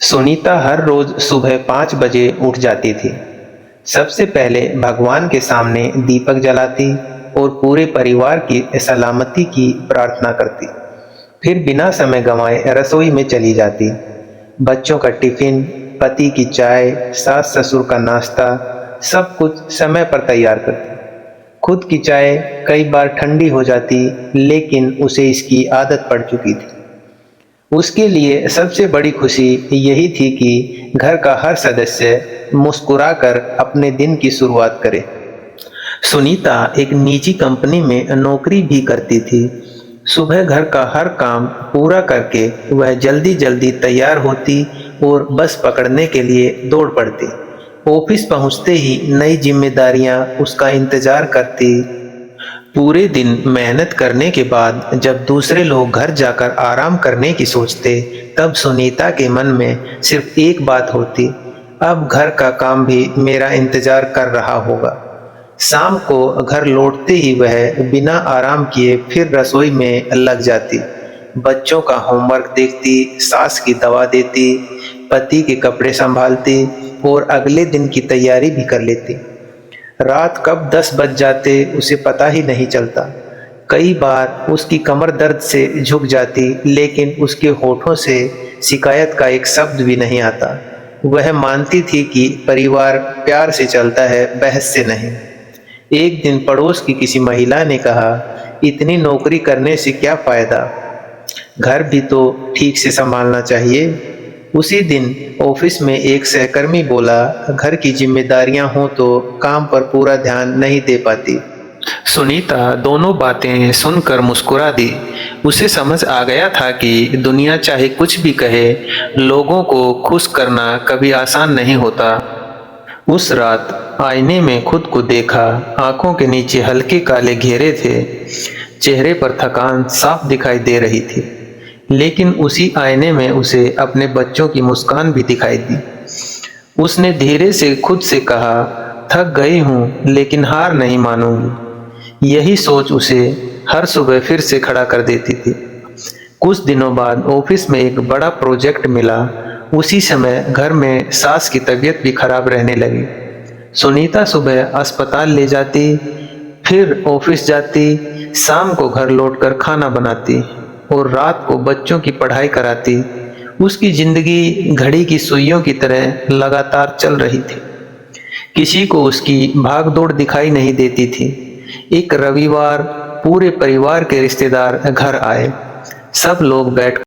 सुनीता हर रोज सुबह 5 बजे उठ जाती थी। सबसे पहले भगवान के सामने दीपक जलाती और पूरे परिवार की सलामती की प्रार्थना करती। फिर बिना समय गंवाए रसोई में चली जाती। बच्चों का टिफिन, पति की चाय, सास ससुर का नाश्ता, सब कुछ समय पर तैयार करती। खुद की चाय कई बार ठंडी हो जाती, लेकिन उसे इसकी आदत पड़ चुकी थी। उसके लिए सबसे बड़ी खुशी यही थी कि घर का हर सदस्य मुस्कुराकर अपने दिन की शुरुआत करे। सुनीता एक निजी कंपनी में नौकरी भी करती थी। सुबह घर का हर काम पूरा करके वह जल्दी जल्दी तैयार होती और बस पकड़ने के लिए दौड़ पड़ती। ऑफिस पहुंचते ही नई जिम्मेदारियां उसका इंतजार करती। पूरे दिन मेहनत करने के बाद जब दूसरे लोग घर जाकर आराम करने की सोचते, तब सुनीता के मन में सिर्फ एक बात होती, अब घर का काम भी मेरा इंतजार कर रहा होगा। शाम को घर लौटते ही वह बिना आराम किए फिर रसोई में लग जाती। बच्चों का होमवर्क देखती, सास की दवा देती, पति के कपड़े संभालती और अगले दिन की तैयारी भी कर लेती। रात कब 10 बज जाते उसे पता ही नहीं चलता। कई बार उसकी कमर दर्द से झुक जाती, लेकिन उसके होठों से शिकायत का एक शब्द भी नहीं आता। वह मानती थी कि परिवार प्यार से चलता है, बहस से नहीं। एक दिन पड़ोस की किसी महिला ने कहा, इतनी नौकरी करने से क्या फायदा, घर भी तो ठीक से संभालना चाहिए। उसी दिन ऑफिस में एक सहकर्मी बोला, घर की जिम्मेदारियां हों तो काम पर पूरा ध्यान नहीं दे पाती। सुनीता दोनों बातें सुनकर मुस्कुरा दी। उसे समझ आ गया था कि दुनिया चाहे कुछ भी कहे, लोगों को खुश करना कभी आसान नहीं होता। उस रात आईने में खुद को देखा। आंखों के नीचे हल्के काले घेरे थे। चेहरे पर थकान साफ दिखाई दे रही थी, लेकिन उसी आईने में उसे अपने बच्चों की मुस्कान भी दिखाई दी। उसने धीरे से खुद से कहा, थक गई हूं लेकिन हार नहीं मानूंगी। यही सोच उसे हर सुबह फिर से खड़ा कर देती थी। कुछ दिनों बाद ऑफिस में एक बड़ा प्रोजेक्ट मिला। उसी समय घर में सास की तबीयत भी खराब रहने लगी। सुनीता सुबह अस्पताल ले जाती, फिर ऑफिस जाती, शाम को घर लौटकर खाना बनाती और रात को बच्चों की पढ़ाई कराती। उसकी जिंदगी घड़ी की सुइयों की तरह लगातार चल रही थी। किसी को उसकी भागदौड़ दिखाई नहीं देती थी। एक रविवार पूरे परिवार के रिश्तेदार घर आए। सब लोग बैठ